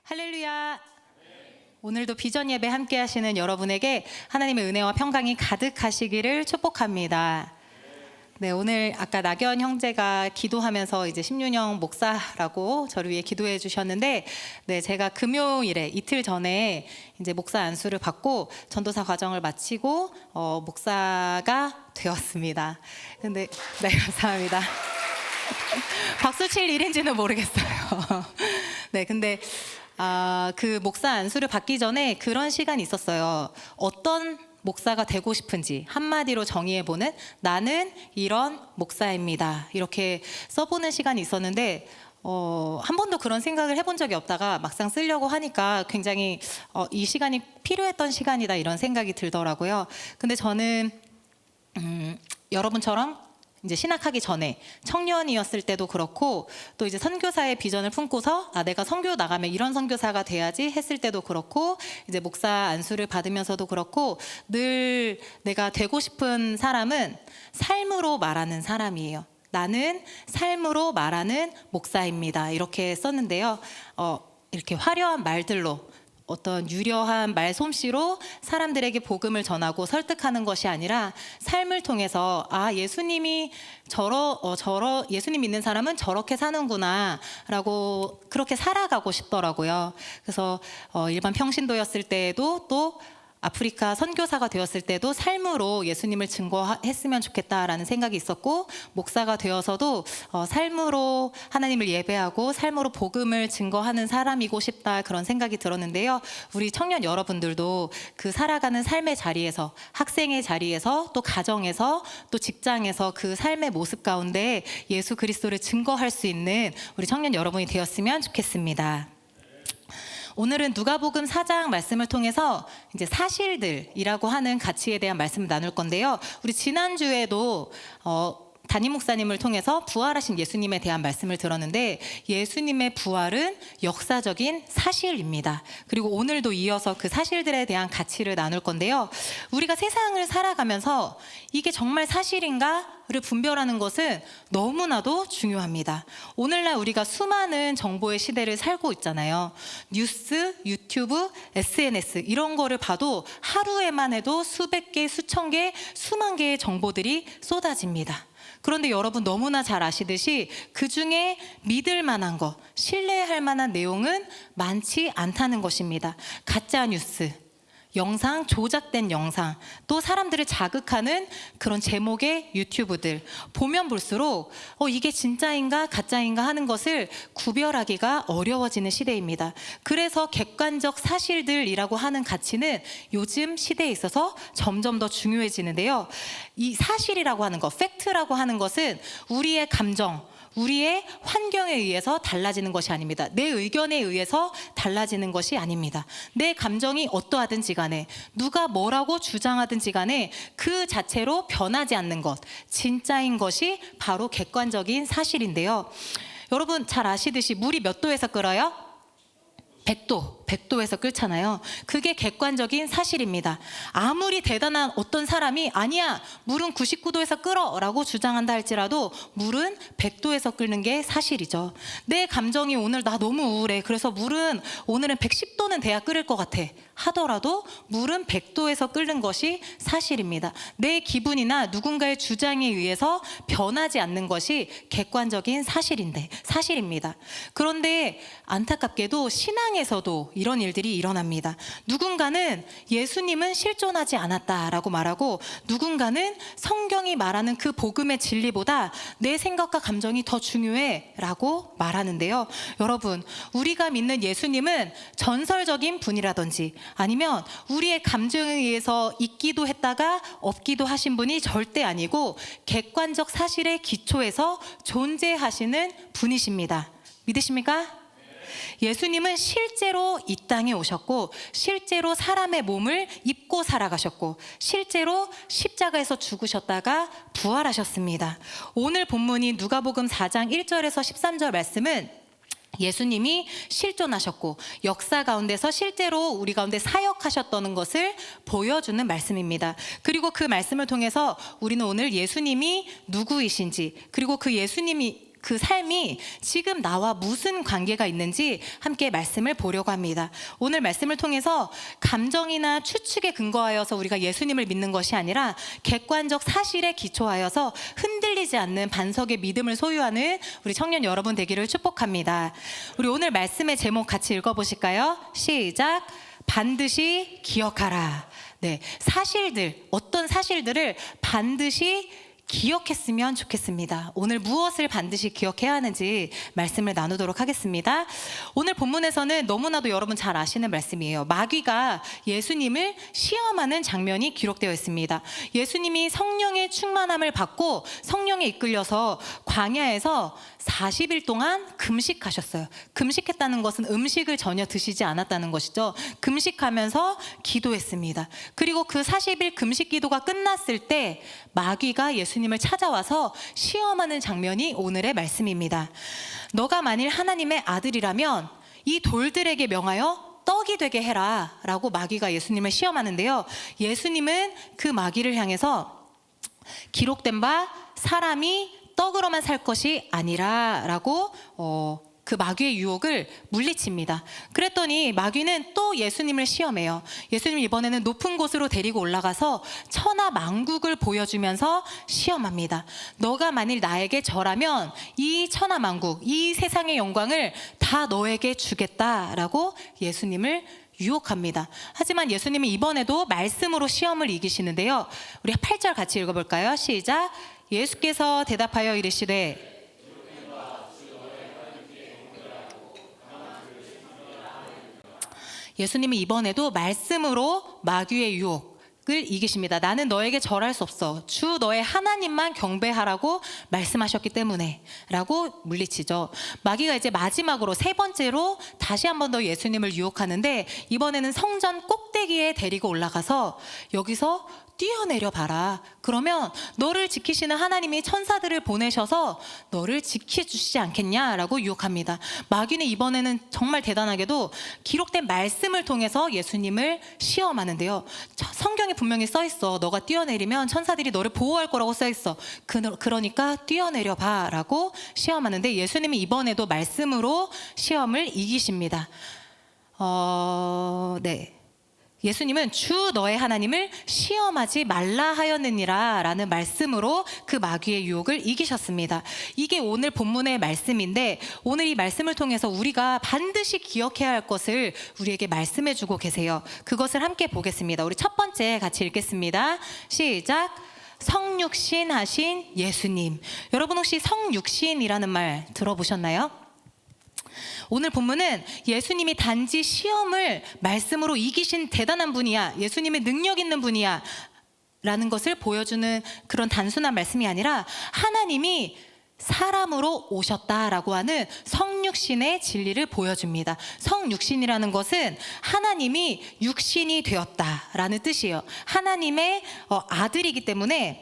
할렐루야. 오늘도 비전 예배 함께 하시는 여러분에게 하나님의 은혜와 평강이 가득하시기를 축복합니다. 네, 오늘 아까 낙연 형제가 기도하면서 이제 심윤영 목사라고 저를 위해 기도해 주셨는데, 네, 제가 금요일에 이틀 전에 이제 목사 안수를 받고 전도사 과정을 마치고 목사가 되었습니다. 근데 네, 감사합니다. 박수 칠 일인지는 모르겠어요. 네, 근데 그 목사 안수를 받기 전에 그런 시간이 있었어요. 어떤 목사가 되고 싶은지 한마디로 정의해보는, 나는 이런 목사입니다, 이렇게 써보는 시간이 있었는데 한 번도 그런 생각을 해본 적이 없다가 막상 쓰려고 하니까 굉장히 이 시간이 필요했던 시간이다, 이런 생각이 들더라고요. 근데 저는 여러분처럼 이제 신학하기 전에 청년이었을 때도 그렇고, 또 이제 선교사의 비전을 품고서 내가 선교 나가면 이런 선교사가 돼야지 했을 때도 그렇고, 이제 목사 안수를 받으면서도 그렇고, 늘 내가 되고 싶은 사람은 삶으로 말하는 사람이에요. 나는 삶으로 말하는 목사입니다, 이렇게 썼는데요. 이렇게 화려한 말들로, 어떤 유려한 말솜씨로 사람들에게 복음을 전하고 설득하는 것이 아니라 삶을 통해서 예수님이 예수님 믿는 사람은 저렇게 사는구나 라고 그렇게 살아가고 싶더라고요. 그래서 일반 평신도였을 때에도, 또 아프리카 선교사가 되었을 때도 삶으로 예수님을 증거했으면 좋겠다라는 생각이 있었고, 목사가 되어서도 삶으로 하나님을 예배하고 삶으로 복음을 증거하는 사람이고 싶다, 그런 생각이 들었는데요. 우리 청년 여러분들도 그 살아가는 삶의 자리에서, 학생의 자리에서, 또 가정에서, 또 직장에서 그 삶의 모습 가운데 예수 그리스도를 증거할 수 있는 우리 청년 여러분이 되었으면 좋겠습니다. 오늘은 누가복음 4장 말씀을 통해서 이제 사실들이라고 하는 가치에 대한 말씀을 나눌 건데요. 우리 지난주에도 담임 목사님을 통해서 부활하신 예수님에 대한 말씀을 들었는데, 예수님의 부활은 역사적인 사실입니다. 그리고 오늘도 이어서 그 사실들에 대한 가치를 나눌 건데요. 우리가 세상을 살아가면서 이게 정말 사실인가를 분별하는 것은 너무나도 중요합니다. 오늘날 우리가 수많은 정보의 시대를 살고 있잖아요. 뉴스, 유튜브, SNS 이런 거를 봐도 하루에만 해도 수백 개, 수천 개, 수만 개의 정보들이 쏟아집니다. 그런데 여러분 너무나 잘 아시듯이 그 중에 믿을 만한 것, 신뢰할 만한 내용은 많지 않다는 것입니다. 가짜 뉴스, 영상, 조작된 영상, 또 사람들을 자극하는 그런 제목의 유튜브들 보면 볼수록 이게 진짜인가 가짜인가 하는 것을 구별하기가 어려워지는 시대입니다. 그래서 객관적 사실들이라고 하는 가치는 요즘 시대에 있어서 점점 더 중요해지는데요. 이 사실이라고 하는 것, 팩트라고 하는 것은 우리의 감정, 우리의 환경에 의해서 달라지는 것이 아닙니다. 내 의견에 의해서 달라지는 것이 아닙니다. 내 감정이 어떠하든지 간에, 누가 뭐라고 주장하든지 간에 그 자체로 변하지 않는 것, 진짜인 것이 바로 객관적인 사실인데요. 여러분 잘 아시듯이 물이 몇 도에서 끓어요? 100도에서 끓잖아요. 그게 객관적인 사실입니다. 아무리 대단한 어떤 사람이 아니야, 물은 99도에서 끓어 라고 주장한다 할지라도 물은 100도에서 끓는 게 사실이죠. 내 감정이 오늘 나 너무 우울해, 그래서 물은 오늘은 110도는 돼야 끓을 것 같아 하더라도 물은 100도에서 끓는 것이 사실입니다. 내 기분이나 누군가의 주장에 의해서 변하지 않는 것이 객관적인 사실입니다. 그런데 안타깝게도 신앙에서도 이런 일들이 일어납니다. 누군가는 예수님은 실존하지 않았다라고 말하고, 누군가는 성경이 말하는 그 복음의 진리보다 내 생각과 감정이 더 중요해 라고 말하는데요. 여러분, 우리가 믿는 예수님은 전설적인 분이라든지 아니면 우리의 감정에 의해서 있기도 했다가 없기도 하신 분이 절대 아니고 객관적 사실의 기초에서 존재하시는 분이십니다. 믿으십니까? 예수님은 실제로 이 땅에 오셨고, 실제로 사람의 몸을 입고 살아가셨고, 실제로 십자가에서 죽으셨다가 부활하셨습니다. 오늘 본문이 누가복음 4장 1절에서 13절 말씀은 예수님이 실존하셨고 역사 가운데서 실제로 우리 가운데 사역하셨다는 것을 보여주는 말씀입니다. 그리고 그 말씀을 통해서 우리는 오늘 예수님이 누구이신지, 그리고 그 그 삶이 지금 나와 무슨 관계가 있는지 함께 말씀을 보려고 합니다. 오늘 말씀을 통해서 감정이나 추측에 근거하여서 우리가 예수님을 믿는 것이 아니라 객관적 사실에 기초하여서 흔들리지 않는 반석의 믿음을 소유하는 우리 청년 여러분 되기를 축복합니다. 우리 오늘 말씀의 제목 같이 읽어보실까요? 시작. 반드시 기억하라. 네, 사실들, 어떤 사실들을 반드시 기억했으면 좋겠습니다. 오늘 무엇을 반드시 기억해야 하는지 말씀을 나누도록 하겠습니다. 오늘 본문에서는 너무나도 여러분 잘 아시는 말씀이에요. 마귀가 예수님을 시험하는 장면이 기록되어 있습니다. 예수님이 성령의 충만함을 받고 성령에 이끌려서 광야에서 40일 동안 금식하셨어요. 금식했다는 것은 음식을 전혀 드시지 않았다는 것이죠. 금식하면서 기도했습니다. 그리고 그 40일 금식 기도가 끝났을 때 마귀가 예수님을 찾아와서 시험하는 장면이 오늘의 말씀입니다. 너가 만일 하나님의 아들이라면 이 돌들에게 명하여 떡이 되게 해라 라고 마귀가 예수님을 시험하는데요. 예수님은 그 마귀를 향해서 기록된 바 사람이 떡으로만 살 것이 아니라 라고 그 마귀의 유혹을 물리칩니다. 그랬더니 마귀는 또 예수님을 시험해요. 예수님 이번에는 높은 곳으로 데리고 올라가서 천하 만국을 보여주면서 시험합니다. 너가 만일 나에게 절하면 이 천하 만국, 이 세상의 영광을 다 너에게 주겠다라고 예수님을 유혹합니다. 하지만 예수님은 이번에도 말씀으로 시험을 이기시는데요. 우리 8절 같이 읽어볼까요? 시작. 예수께서 대답하여 이르시되 예수님은 이번에도 말씀으로 마귀의 유혹을 이기십니다. 나는 너에게 절할 수 없어. 주 너의 하나님만 경배하라고 말씀하셨기 때문에 라고 물리치죠. 마귀가 이제 마지막으로 세 번째로 다시 한 번 더 예수님을 유혹하는데 이번에는 성전 꼭대기에 데리고 올라가서 여기서 뛰어내려 봐라. 그러면 너를 지키시는 하나님이 천사들을 보내셔서 너를 지켜주시지 않겠냐라고 유혹합니다. 마귀는 이번에는 정말 대단하게도 기록된 말씀을 통해서 예수님을 시험하는데요. 성경에 분명히 써 있어. 너가 뛰어내리면 천사들이 너를 보호할 거라고 써 있어. 그러니까 뛰어내려 봐라고 시험하는데 예수님이 이번에도 말씀으로 시험을 이기십니다. 네. 예수님은 주 너의 하나님을 시험하지 말라 하였느니라 라는 말씀으로 그 마귀의 유혹을 이기셨습니다. 이게 오늘 본문의 말씀인데 오늘 이 말씀을 통해서 우리가 반드시 기억해야 할 것을 우리에게 말씀해 주고 계세요. 그것을 함께 보겠습니다. 우리 첫 번째 같이 읽겠습니다. 시작. 성육신 하신 예수님. 여러분 혹시 성육신이라는 말 들어보셨나요? 오늘 본문은 예수님이 단지 시험을 말씀으로 이기신 대단한 분이야, 예수님의 능력 있는 분이야 라는 것을 보여주는 그런 단순한 말씀이 아니라 하나님이 사람으로 오셨다라고 하는 성육신의 진리를 보여줍니다. 성육신이라는 것은 하나님이 육신이 되었다라는 뜻이에요. 하나님의 아들이기 때문에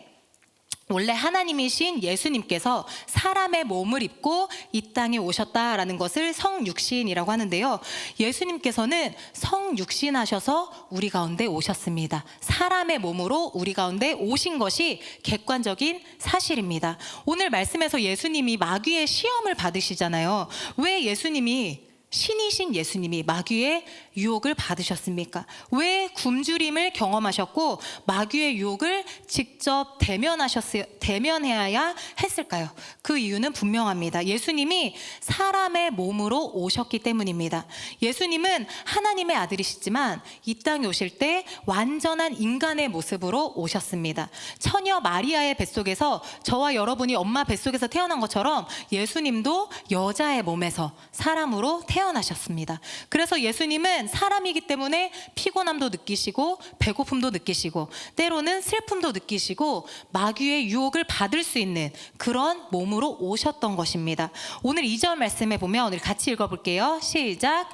원래 하나님이신 예수님께서 사람의 몸을 입고 이 땅에 오셨다라는 것을 성육신이라고 하는데요. 예수님께서는 성육신하셔서 우리 가운데 오셨습니다. 사람의 몸으로 우리 가운데 오신 것이 객관적인 사실입니다. 오늘 말씀에서 예수님이 마귀의 시험을 받으시잖아요. 왜 예수님이 신이신 예수님이 마귀의 유혹을 받으셨습니까? 왜 굶주림을 경험하셨고 마귀의 유혹을 직접 대면해야 했을까요? 그 이유는 분명합니다. 예수님이 사람의 몸으로 오셨기 때문입니다. 예수님은 하나님의 아들이시지만 이 땅에 오실 때 완전한 인간의 모습으로 오셨습니다. 처녀 마리아의 뱃속에서 저와 여러분이 엄마 뱃속에서 태어난 것처럼 예수님도 여자의 몸에서 사람으로 태어나셨습니다. 그래서 예수님은 사람이기 때문에 피곤함도 느끼시고 배고픔도 느끼시고 때로는 슬픔도 느끼시고 마귀의 유혹을 받을 수 있는 그런 몸으로 오셨던 것입니다. 오늘 2절 말씀에 보면 우리 같이 읽어볼게요. 시작.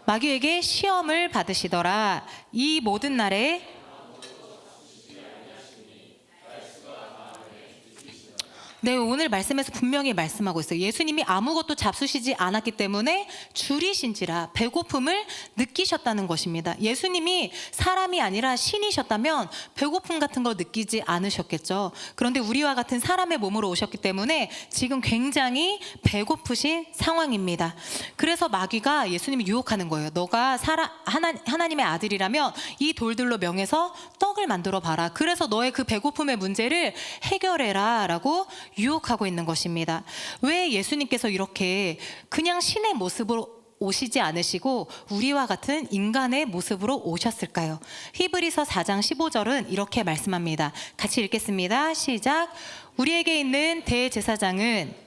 마귀에게 시험을 받으시더라. 이 모든 날에 네, 오늘 말씀에서 분명히 말씀하고 있어요. 예수님이 아무것도 잡수시지 않았기 때문에 줄이신지라 배고픔을 느끼셨다는 것입니다. 예수님이 사람이 아니라 신이셨다면 배고픔 같은 거 느끼지 않으셨겠죠. 그런데 우리와 같은 사람의 몸으로 오셨기 때문에 지금 굉장히 배고프신 상황입니다. 그래서 마귀가 예수님을 유혹하는 거예요. 너가 하나님의 아들이라면 이 돌들로 명해서 떡을 만들어 봐라. 그래서 너의 그 배고픔의 문제를 해결해라 라고 유혹하고 있는 것입니다. 왜 예수님께서 이렇게 그냥 신의 모습으로 오시지 않으시고 우리와 같은 인간의 모습으로 오셨을까요? 히브리서 4장 15절은 이렇게 말씀합니다. 같이 읽겠습니다. 시작. 우리에게 있는 대제사장은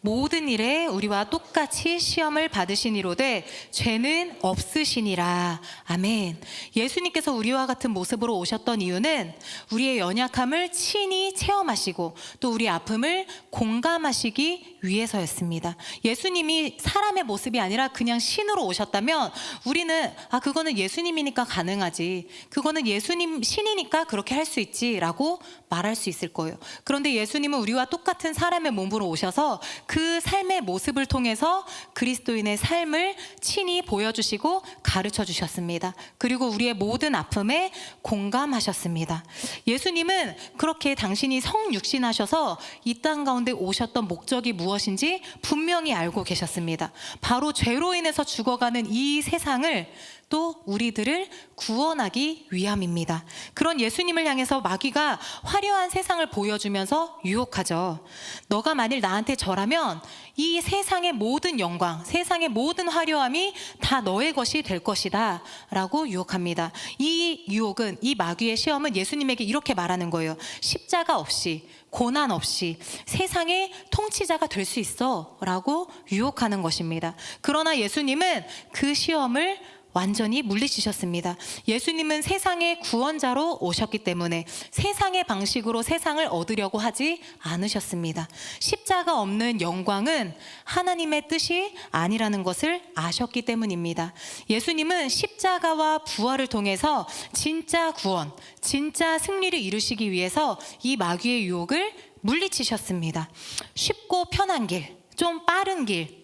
모든 일에 우리와 똑같이 시험을 받으시니로되 죄는 없으시니라. 아멘. 예수님께서 우리와 같은 모습으로 오셨던 이유는 우리의 연약함을 친히 체험하시고 또 우리의 아픔을 공감하시기 위해서였습니다. 예수님이 사람의 모습이 아니라 그냥 신으로 오셨다면 우리는 그거는 예수님이니까 가능하지, 그거는 예수님 신이니까 그렇게 할 수 있지 라고 말할 수 있을 거예요. 그런데 예수님은 우리와 똑같은 사람의 몸으로 오셔서 그 삶의 모습을 통해서 그리스도인의 삶을 친히 보여주시고 가르쳐 주셨습니다. 그리고 우리의 모든 아픔에 공감하셨습니다. 예수님은 그렇게 당신이 성육신하셔서 이 땅 가운데 오셨던 목적이 무엇인지 분명히 알고 계셨습니다. 바로 죄로 인해서 죽어가는 이 세상을 또 우리들을 구원하기 위함입니다. 그런 예수님을 향해서 마귀가 화려한 세상을 보여주면서 유혹하죠. 너가 만일 나한테 절하면 이 세상의 모든 영광, 세상의 모든 화려함이 다 너의 것이 될 것이다 라고 유혹합니다. 이 유혹은, 이 마귀의 시험은 예수님에게 이렇게 말하는 거예요. 십자가 없이, 고난 없이 세상의 통치자가 될 수 있어 라고 유혹하는 것입니다. 그러나 예수님은 그 시험을 완전히 물리치셨습니다. 예수님은 세상의 구원자로 오셨기 때문에 세상의 방식으로 세상을 얻으려고 하지 않으셨습니다. 십자가 없는 영광은 하나님의 뜻이 아니라는 것을 아셨기 때문입니다. 예수님은 십자가와 부활을 통해서 진짜 구원, 진짜 승리를 이루시기 위해서 이 마귀의 유혹을 물리치셨습니다. 쉽고 편한 길, 좀 빠른 길,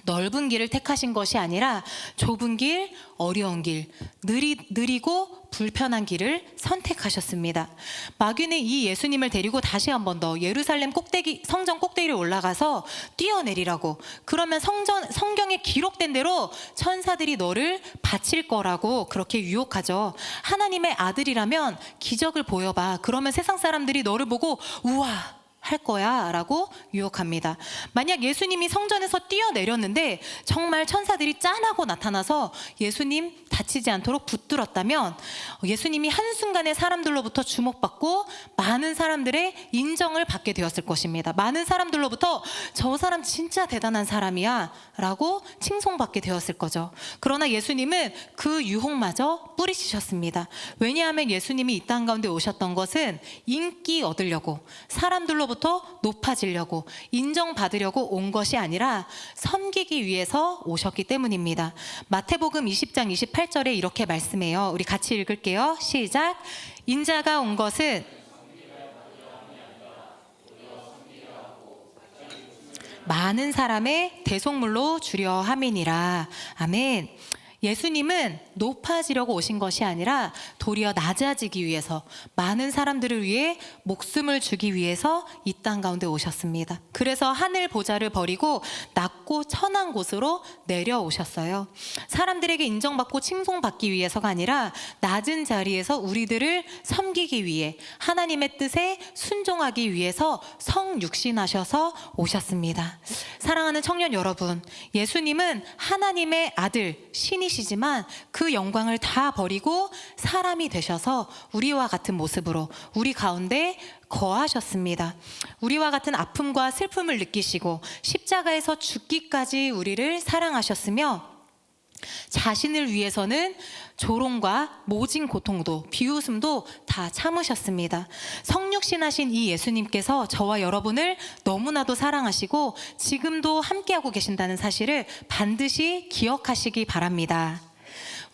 넓은 길을 택하신 것이 아니라 좁은 길, 어려운 길, 느리고 불편한 길을 선택하셨습니다. 마귀는 이 예수님을 데리고 다시 한 번 더 예루살렘 꼭대기, 성전 꼭대기를 올라가서 뛰어내리라고, 그러면 성경에 기록된 대로 천사들이 너를 바칠 거라고 그렇게 유혹하죠. 하나님의 아들이라면 기적을 보여봐. 그러면 세상 사람들이 너를 보고 우와 할 거야 라고 유혹합니다. 만약 예수님이 성전에서 뛰어내렸는데 정말 천사들이 짠하고 나타나서 예수님 다치지 않도록 붙들었다면 예수님이 한순간에 사람들로부터 주목받고 많은 사람들의 인정을 받게 되었을 것입니다. 많은 사람들로부터 저 사람 진짜 대단한 사람이야 라고 칭송받게 되었을 거죠. 그러나 예수님은 그 유혹마저 뿌리치셨습니다. 왜냐하면 예수님이 이 땅 가운데 오셨던 것은 인기 얻으려고, 사람들로부터 높아지려고, 인정받으려고 온 것이 아니라 섬기기 위해서 오셨기 때문입니다. 마태복음 20장 28절에 이렇게 말씀해요. 우리 같이 읽을게요. 시작. 인자가 온 것은 많은 사람의 대속물로 주려 함이니라. 아멘. 예수님은 높아지려고 오신 것이 아니라 도리어 낮아지기 위해서, 많은 사람들을 위해 목숨을 주기 위해서 이 땅 가운데 오셨습니다. 그래서 하늘 보좌를 버리고 낮고 천한 곳으로 내려오셨어요. 사람들에게 인정받고 칭송받기 위해서가 아니라 낮은 자리에서 우리들을 섬기기 위해, 하나님의 뜻에 순종하기 위해서 성육신하셔서 오셨습니다. 사랑하는 청년 여러분, 예수님은 하나님의 아들, 신이시지만 그 영광을 다 버리고 사람이 되셔서 우리와 같은 모습으로 우리 가운데 거하셨습니다. 우리와 같은 아픔과 슬픔을 느끼시고 십자가에서 죽기까지 우리를 사랑하셨으며 자신을 위해서는 조롱과 모진 고통도, 비웃음도 다 참으셨습니다. 성육신하신 이 예수님께서 저와 여러분을 너무나도 사랑하시고 지금도 함께하고 계신다는 사실을 반드시 기억하시기 바랍니다.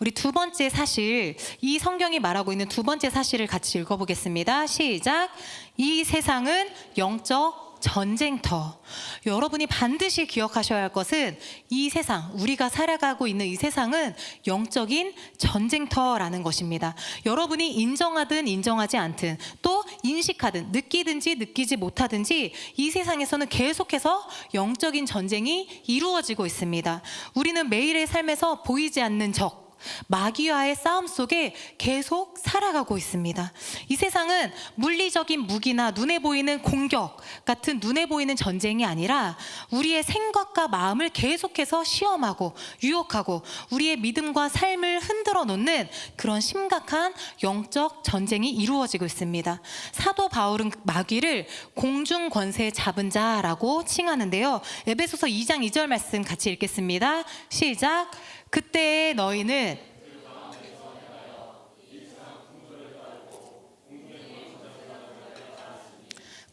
우리 두 번째 사실, 이 성경이 말하고 있는 두 번째 사실을 같이 읽어보겠습니다. 시작. 이 세상은 영적 전쟁터. 여러분이 반드시 기억하셔야 할 것은 이 세상, 우리가 살아가고 있는 이 세상은 영적인 전쟁터라는 것입니다. 여러분이 인정하든 인정하지 않든 또 인식하든 느끼든지 느끼지 못하든지 이 세상에서는 계속해서 영적인 전쟁이 이루어지고 있습니다. 우리는 매일의 삶에서 보이지 않는 적, 마귀와의 싸움 속에 계속 살아가고 있습니다. 이 세상은 물리적인 무기나 눈에 보이는 공격 같은 눈에 보이는 전쟁이 아니라 우리의 생각과 마음을 계속해서 시험하고 유혹하고 우리의 믿음과 삶을 흔들어 놓는 그런 심각한 영적 전쟁이 이루어지고 있습니다. 사도 바울은 마귀를 공중 권세 잡은 자라고 칭하는데요. 에베소서 2장 2절 말씀 같이 읽겠습니다. 시작. 그때 너희는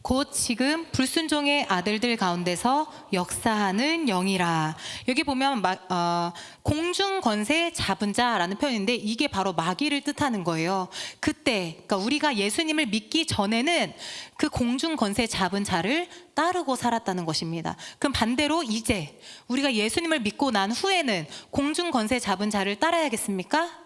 곧 지금 불순종의 아들들 가운데서 역사하는 영이라. 여기 보면 공중 권세 잡은 자라는 표현인데 이게 바로 마귀를 뜻하는 거예요. 그때, 그러니까 우리가 예수님을 믿기 전에는 그 공중 권세 잡은 자를 따르고 살았다는 것입니다. 그럼 반대로 이제 우리가 예수님을 믿고 난 후에는 공중 권세 잡은 자를 따라야겠습니까?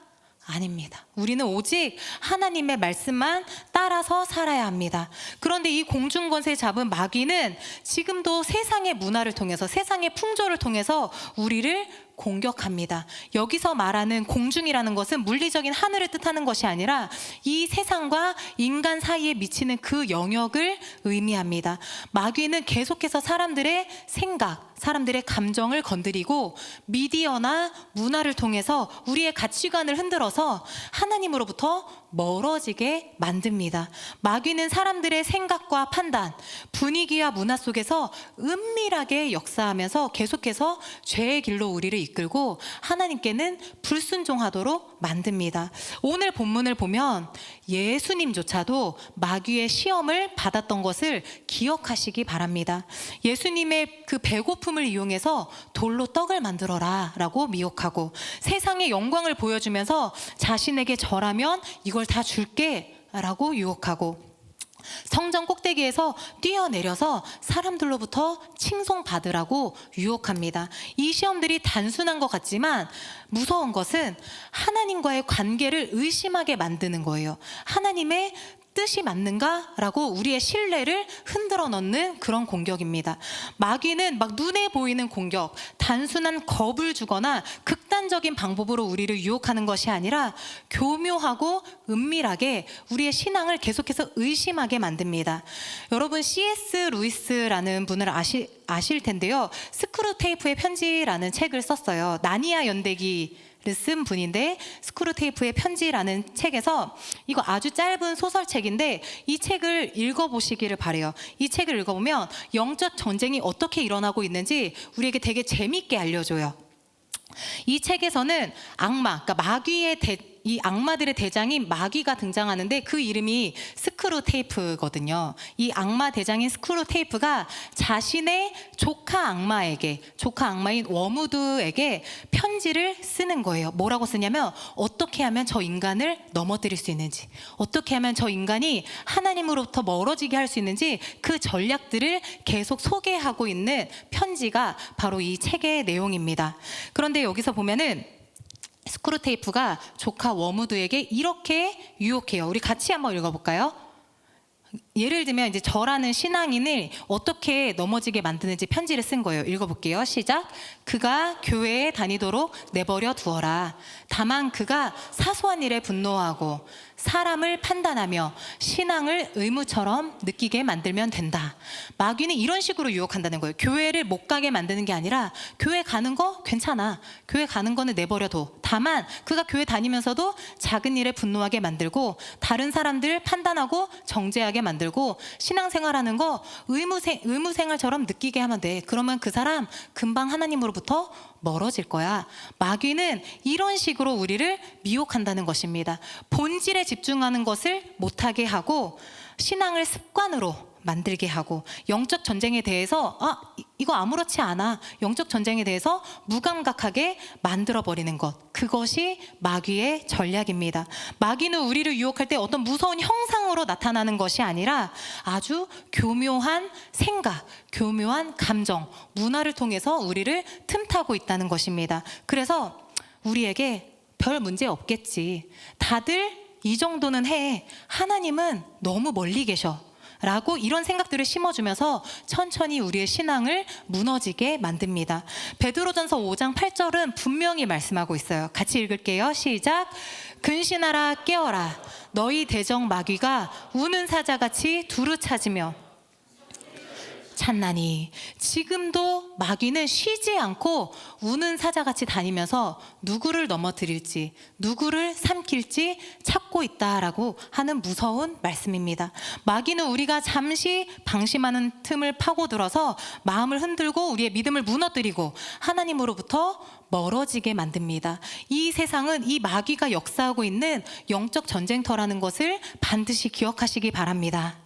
아닙니다. 우리는 오직 하나님의 말씀만 따라서 살아야 합니다. 그런데 이 공중권세 잡은 마귀는 지금도 세상의 문화를 통해서, 세상의 풍조를 통해서 우리를 공격합니다. 여기서 말하는 공중이라는 것은 물리적인 하늘을 뜻하는 것이 아니라 이 세상과 인간 사이에 미치는 그 영역을 의미합니다. 마귀는 계속해서 사람들의 생각, 사람들의 감정을 건드리고 미디어나 문화를 통해서 우리의 가치관을 흔들어서 하나님으로부터 멀어지게 만듭니다. 마귀는 사람들의 생각과 판단, 분위기와 문화 속에서 은밀하게 역사하면서 계속해서 죄의 길로 우리를 이끌고 하나님께는 불순종하도록 만듭니다. 오늘 본문을 보면 예수님조차도 마귀의 시험을 받았던 것을 기억하시기 바랍니다. 예수님의 그 배고픔을 이용해서 돌로 떡을 만들어라 라고 미혹하고 세상의 영광을 보여주면서 자신에게 절하면 이걸 다 줄게 라고 유혹하고 성전 꼭대기에서 뛰어내려서 사람들로부터 칭송받으라고 유혹합니다. 이 시험들이 단순한 것 같지만 무서운 것은 하나님과의 관계를 의심하게 만드는 거예요. 하나님의 뜻이 맞는가? 라고 우리의 신뢰를 흔들어 넣는 그런 공격입니다. 마귀는 막 눈에 보이는 공격, 단순한 겁을 주거나 극단적인 방법으로 우리를 유혹하는 것이 아니라 교묘하고 은밀하게 우리의 신앙을 계속해서 의심하게 만듭니다. 여러분 C.S. 루이스라는 분을 아실 텐데요. 스크루테이프의 편지라는 책을 썼어요. 나니아 연대기 쓴 분인데 스크루테이프의 편지라는 책에서 이거 아주 짧은 소설책인데 이 책을 읽어보시기를 바래요. 이 책을 읽어보면 영적 전쟁이 어떻게 일어나고 있는지 우리에게 되게 재미있게 알려줘요. 이 책에서는 악마, 그러니까 마귀의 이 악마들의 대장인 마귀가 등장하는데 그 이름이 스크루테이프거든요. 이 악마 대장인 스크루테이프가 자신의 조카 악마인 워무드에게 편지를 쓰는 거예요. 뭐라고 쓰냐면 어떻게 하면 저 인간을 넘어뜨릴 수 있는지, 어떻게 하면 저 인간이 하나님으로부터 멀어지게 할 수 있는지 그 전략들을 계속 소개하고 있는 편지가 바로 이 책의 내용입니다. 그런데 여기서 보면은 스크루테이프가 조카 워무드에게 이렇게 유혹해요. 우리 같이 한번 읽어볼까요? 예를 들면 이제 저라는 신앙인을 어떻게 넘어지게 만드는지 편지를 쓴 거예요. 읽어볼게요. 시작. 그가 교회에 다니도록 내버려 두어라. 다만 그가 사소한 일에 분노하고 사람을 판단하며 신앙을 의무처럼 느끼게 만들면 된다. 마귀는 이런 식으로 유혹한다는 거예요. 교회를 못 가게 만드는 게 아니라 교회 가는 거 괜찮아. 교회 가는 거는 내버려둬. 다만 그가 교회 다니면서도 작은 일에 분노하게 만들고 다른 사람들 판단하고 정죄하게 만들고 신앙생활하는 거 의무생활처럼 느끼게 하면 돼. 그러면 그 사람 금방 하나님으로부터 멀어질 거야. 마귀는 이런 식으로 우리를 미혹한다는 것입니다. 본질에 집중하는 것을 못하게 하고 신앙을 습관으로 만들게 하고, 영적 전쟁에 대해서 이거 아무렇지 않아, 영적 전쟁에 대해서 무감각하게 만들어버리는 것, 그것이 마귀의 전략입니다. 마귀는 우리를 유혹할 때 어떤 무서운 형상으로 나타나는 것이 아니라 아주 교묘한 생각, 교묘한 감정, 문화를 통해서 우리를 틈타고 있다는 것입니다. 그래서 우리에게 별 문제 없겠지, 다들 이 정도는 해, 하나님은 너무 멀리 계셔 라고 이런 생각들을 심어주면서 천천히 우리의 신앙을 무너지게 만듭니다. 베드로전서 5장 8절은 분명히 말씀하고 있어요. 같이 읽을게요. 시작. 근신하라, 깨어라. 너희 대적 마귀가 우는 사자같이 두루 찾으며 찾나니. 지금도 마귀는 쉬지 않고 우는 사자같이 다니면서 누구를 넘어뜨릴지, 누구를 삼킬지 찾고 있다라고 하는 무서운 말씀입니다. 마귀는 우리가 잠시 방심하는 틈을 파고들어서 마음을 흔들고 우리의 믿음을 무너뜨리고 하나님으로부터 멀어지게 만듭니다. 이 세상은 이 마귀가 역사하고 있는 영적 전쟁터라는 것을 반드시 기억하시기 바랍니다.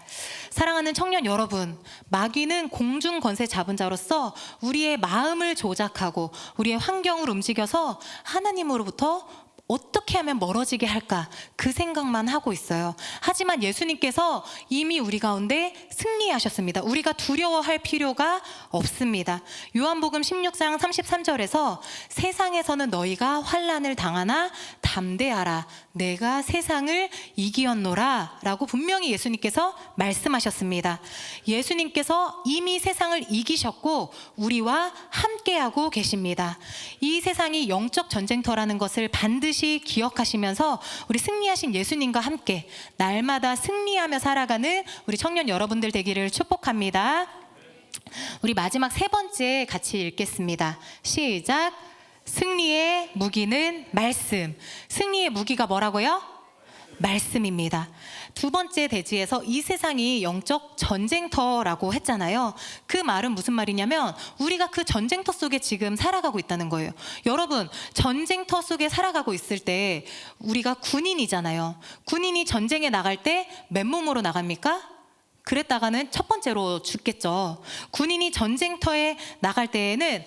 사랑하는 청년 여러분, 마귀는 공중 권세 잡은 자로서 우리의 마음을 조작하고 우리의 환경을 움직여서 하나님으로부터 어떻게 하면 멀어지게 할까, 그 생각만 하고 있어요. 하지만 예수님께서 이미 우리 가운데 승리하셨습니다. 우리가 두려워할 필요가 없습니다. 요한복음 16장 33절에서 세상에서는 너희가 환난을 당하나 담대하라, 내가 세상을 이기었노라 라고 분명히 예수님께서 말씀하셨습니다. 예수님께서 이미 세상을 이기셨고 우리와 함께하고 계십니다. 이 세상이 영적 전쟁터라는 것을 반드시 기억하시면서 우리 승리하신 예수님과 함께 날마다 승리하며 살아가는 우리 청년 여러분들 되기를 축복합니다. 우리 마지막 세 번째 같이 읽겠습니다. 시작. 승리의 무기는 말씀. 승리의 무기가 뭐라고요? 말씀입니다. 두 번째 대지에서 이 세상이 영적 전쟁터라고 했잖아요. 그 말은 무슨 말이냐면 우리가 그 전쟁터 속에 지금 살아가고 있다는 거예요. 여러분, 전쟁터 속에 살아가고 있을 때 우리가 군인이잖아요. 군인이 전쟁에 나갈 때 맨몸으로 나갑니까? 그랬다가는 첫 번째로 죽겠죠. 군인이 전쟁터에 나갈 때에는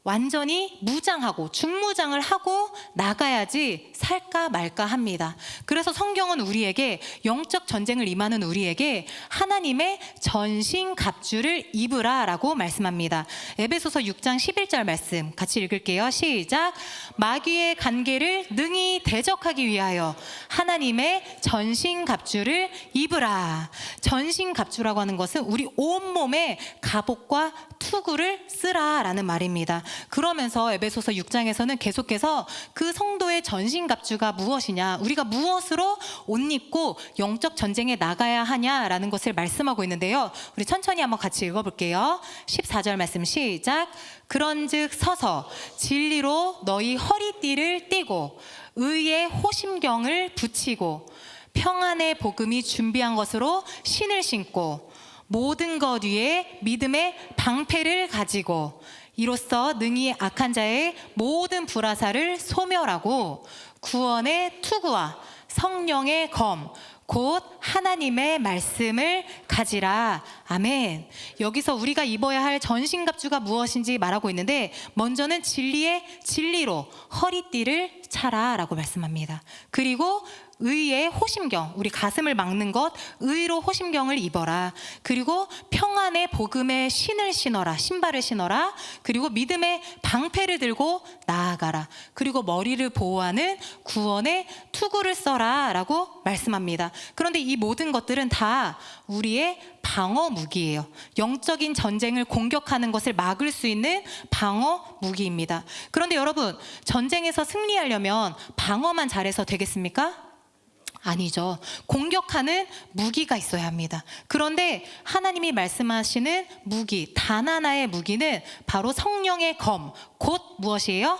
완전히 무장하고 중무장을 하고 나가야지 살까 말까 합니다. 그래서 성경은 우리에게 영적 전쟁을 임하는 우리에게 하나님의 전신갑주를 입으라 라고 말씀합니다. 에베소서 6장 11절 말씀 같이 읽을게요. 시작. 마귀의 간계를 능히 대적하기 위하여 하나님의 전신갑주를 입으라. 전신갑주라고 하는 것은 우리 온몸에 갑옷과 투구를 쓰라 라는 말입니다. 그러면서 에베소서 6장에서는 계속해서 그 성도의 전신갑주가 무엇이냐, 우리가 무엇으로 옷 입고 영적 전쟁에 나가야 하냐라는 것을 말씀하고 있는데요. 우리 천천히 한번 같이 읽어볼게요. 14절 말씀 시작. 그런즉 서서 진리로 너희 허리띠를 띠고 의의 호심경을 붙이고 평안의 복음이 준비한 것으로 신을 신고 모든 것 위에 믿음의 방패를 가지고 이로써 능히 악한 자의 모든 불화살을 소멸하고 구원의 투구와 성령의 검 곧 하나님의 말씀을 가지라. 아멘. 여기서 우리가 입어야 할 전신갑주가 무엇인지 말하고 있는데 먼저는 진리로 허리띠를 차라 라고 말씀합니다. 그리고 의의 호심경, 우리 가슴을 막는 것, 의로 호심경을 입어라. 그리고 평안의 복음의 신을 신어라, 신발을 신어라. 그리고 믿음의 방패를 들고 나아가라. 그리고 머리를 보호하는 구원의 투구를 써라 라고 말씀합니다. 그런데 이 모든 것들은 다 우리의 방어 무기예요. 영적인 전쟁을 공격하는 것을 막을 수 있는 방어 무기입니다. 그런데 여러분, 전쟁에서 승리하려면 방어만 잘해서 되겠습니까? 아니죠. 공격하는 무기가 있어야 합니다. 그런데 하나님이 말씀하시는 무기, 단 하나의 무기는 바로 성령의 검, 곧 무엇이에요?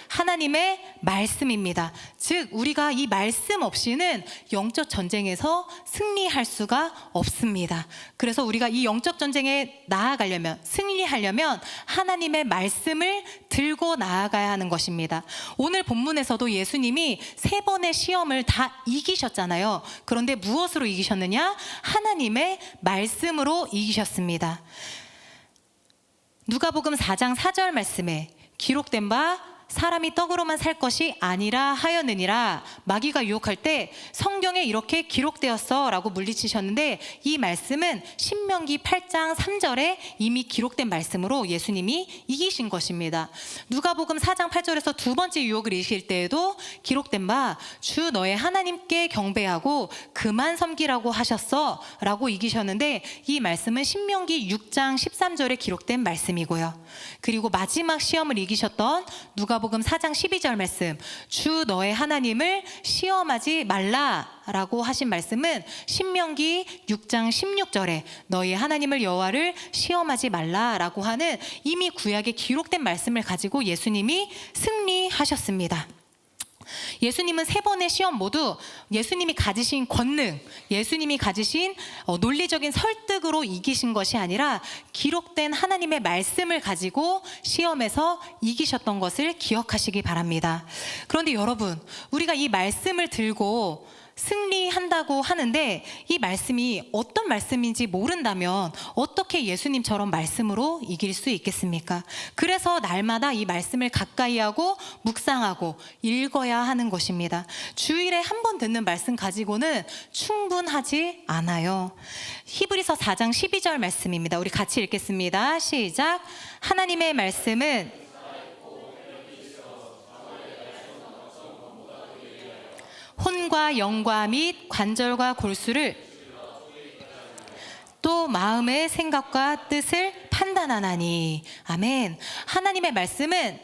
하나님의 말씀입니다. 즉 우리가 이 말씀 없이는 영적 전쟁에서 승리할 수가 없습니다. 그래서 우리가 이 영적 전쟁에 나아가려면, 승리하려면 하나님의 말씀을 들고 나아가야 하는 것입니다. 오늘 본문에서도 예수님이 3번의 시험을 다 이기셨잖아요. 그런데 무엇으로 이기셨느냐? 하나님의 말씀으로 이기셨습니다. 누가복음 4장 4절 말씀에 기록된 바 사람이 떡으로만 살 것이 아니라 하였느니라. 마귀가 유혹할 때 성경에 이렇게 기록되었어 라고 물리치셨는데, 이 말씀은 신명기 8장 3절에 이미 기록된 말씀으로 예수님이 이기신 것입니다. 누가복음 4장 8절에서 두 번째 유혹을 이기실 때에도 기록된 바 주 너의 하나님께 경배하고 그만 섬기라고 하셨어 라고 이기셨는데, 이 말씀은 신명기 6장 13절에 기록된 말씀이고요. 그리고 마지막 시험을 이기셨던 누가복음 4장 12절 말씀, 주 너의 하나님을 시험하지 말라라고 하신 말씀은 신명기 6장 16절에 너희 하나님을 여호와를 시험하지 말라라고 하는 이미 구약에 기록된 말씀을 가지고 예수님이 승리하셨습니다. 예수님은 3번의 시험 모두 예수님이 가지신 권능, 예수님이 가지신 논리적인 설득으로 이기신 것이 아니라 기록된 하나님의 말씀을 가지고 시험에서 이기셨던 것을 기억하시기 바랍니다. 그런데 여러분, 우리가 이 말씀을 들고 승리한다고 하는데 이 말씀이 어떤 말씀인지 모른다면 어떻게 예수님처럼 말씀으로 이길 수 있겠습니까? 그래서 날마다 이 말씀을 가까이 하고 묵상하고 읽어야 하는 것입니다. 주일에 한 번 듣는 말씀 가지고는 충분하지 않아요. 히브리서 4장 12절 말씀입니다. 우리 같이 읽겠습니다. 시작. 하나님의 말씀은 혼과 영과 및 관절과 골수를 또 마음의 생각과 뜻을 판단하나니. 아멘. 하나님의 말씀은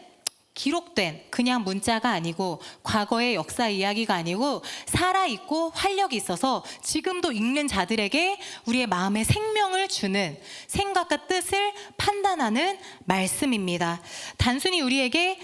기록된 그냥 문자가 아니고 과거의 역사 이야기가 아니고 살아있고 활력이 있어서 지금도 읽는 자들에게 우리의 마음에 생명을 주는, 생각과 뜻을 판단하는 말씀입니다. 단순히 우리에게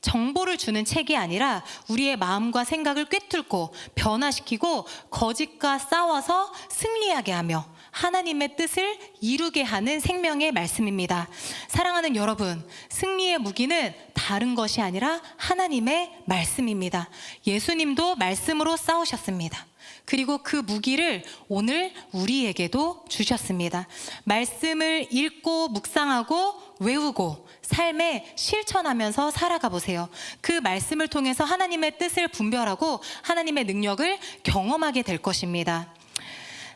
정보를 주는 책이 아니라 우리의 마음과 생각을 꿰뚫고 변화시키고 거짓과 싸워서 승리하게 하며 하나님의 뜻을 이루게 하는 생명의 말씀입니다. 사랑하는 여러분, 승리의 무기는 다른 것이 아니라 하나님의 말씀입니다. 예수님도 말씀으로 싸우셨습니다. 그리고 그 무기를 오늘 우리에게도 주셨습니다. 말씀을 읽고 묵상하고 외우고 삶에 실천하면서 살아가 보세요. 그 말씀을 통해서 하나님의 뜻을 분별하고 하나님의 능력을 경험하게 될 것입니다.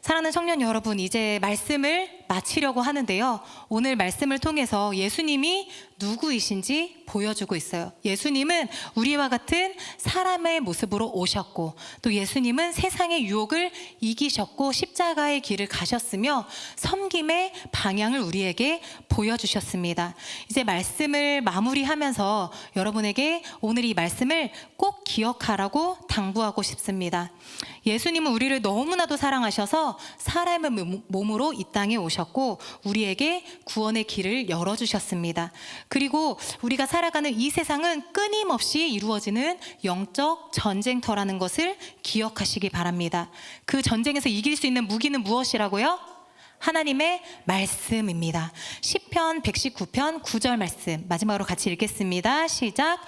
사랑하는 청년 여러분, 이제 말씀을 마치려고 하는데요. 오늘 말씀을 통해서 예수님이 누구이신지 보여주고 있어요. 예수님은 우리와 같은 사람의 모습으로 오셨고, 또 예수님은 세상의 유혹을 이기셨고 십자가의 길을 가셨으며 섬김의 방향을 우리에게 보여주셨습니다. 이제 말씀을 마무리하면서 여러분에게 오늘 이 말씀을 꼭 기억하라고 당부하고 싶습니다. 예수님은 우리를 너무나도 사랑하셔서 사람의 몸으로 이 땅에 오셨고 우리에게 구원의 길을 열어주셨습니다. 그리고 우리가 살아가는 이 세상은 끊임없이 이루어지는 영적 전쟁터라는 것을 기억하시기 바랍니다. 그 전쟁에서 이길 수 있는 무기는 무엇이라고요? 하나님의 말씀입니다. 시편 119편 9절 말씀 마지막으로 같이 읽겠습니다. 시작.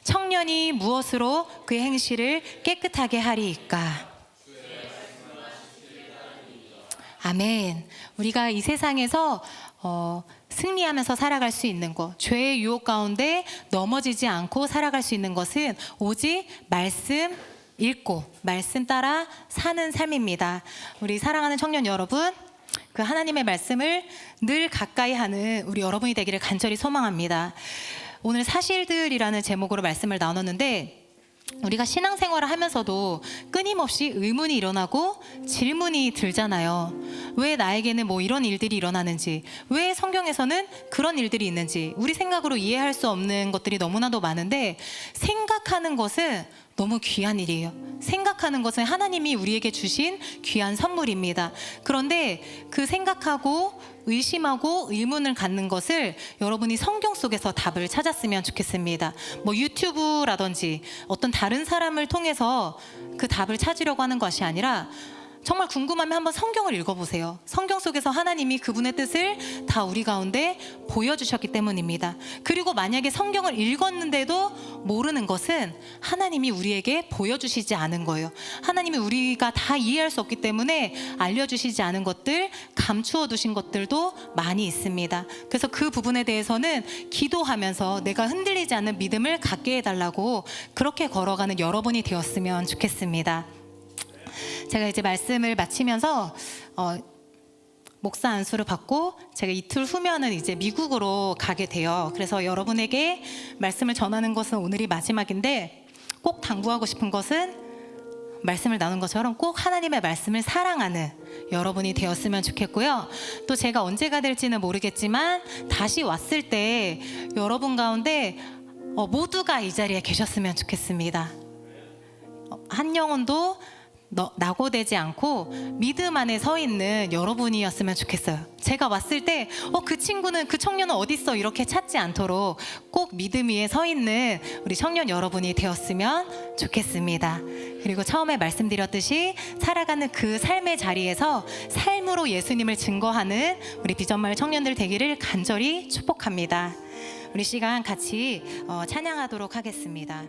청년이 무엇으로 그의 행실을 깨끗하게 하리이까? 아멘. 우리가 이 세상에서 승리하면서 살아갈 수 있는 것, 죄의 유혹 가운데 넘어지지 않고 살아갈 수 있는 것은 오직 말씀 읽고 말씀 따라 사는 삶입니다. 우리 사랑하는 청년 여러분, 그 하나님의 말씀을 늘 가까이 하는 우리 여러분이 되기를 간절히 소망합니다. 오늘 사실들이라는 제목으로 말씀을 나눴는데, 우리가 신앙생활을 하면서도 끊임없이 의문이 일어나고 질문이 들잖아요. 왜 나에게는 뭐 이런 일들이 일어나는지, 왜 성경에서는 그런 일들이 있는지, 우리 생각으로 이해할 수 없는 것들이 너무나도 많은데, 생각하는 것은 너무 귀한 일이에요. 생각하는 것은 하나님이 우리에게 주신 귀한 선물입니다. 그런데 그 생각하고 의심하고 의문을 갖는 것을 여러분이 성경 속에서 답을 찾았으면 좋겠습니다. 뭐 유튜브라든지 어떤 다른 사람을 통해서 그 답을 찾으려고 하는 것이 아니라 정말 궁금하면 한번 성경을 읽어보세요. 성경 속에서 하나님이 그분의 뜻을 다 우리 가운데 보여주셨기 때문입니다. 그리고 만약에 성경을 읽었는데도 모르는 것은 하나님이 우리에게 보여주시지 않은 거예요. 하나님이 우리가 다 이해할 수 없기 때문에 알려주시지 않은 것들, 감추어 두신 것들도 많이 있습니다. 그래서 그 부분에 대해서는 기도하면서 내가 흔들리지 않는 믿음을 갖게 해달라고 그렇게 걸어가는 여러분이 되었으면 좋겠습니다. 제가 이제 말씀을 마치면서 목사 안수를 받고 제가 이틀 후면은 이제 미국으로 가게 돼요. 그래서 여러분에게 말씀을 전하는 것은 오늘이 마지막인데 꼭 당부하고 싶은 것은 말씀을 나눈 것처럼 꼭 하나님의 말씀을 사랑하는 여러분이 되었으면 좋겠고요. 또 제가 언제가 될지는 모르겠지만 다시 왔을 때 여러분 가운데 모두가 이 자리에 계셨으면 좋겠습니다. 한 영혼도 낙오되지 않고 믿음 안에 서 있는 여러분이었으면 좋겠어요. 제가 왔을 때 그 친구는, 그 청년은 어디 있어? 이렇게 찾지 않도록 꼭 믿음 위에 서 있는 우리 청년 여러분이 되었으면 좋겠습니다. 그리고 처음에 말씀드렸듯이 살아가는 그 삶의 자리에서 삶으로 예수님을 증거하는 우리 비전마을 청년들 되기를 간절히 축복합니다. 우리 시간 같이 찬양하도록 하겠습니다.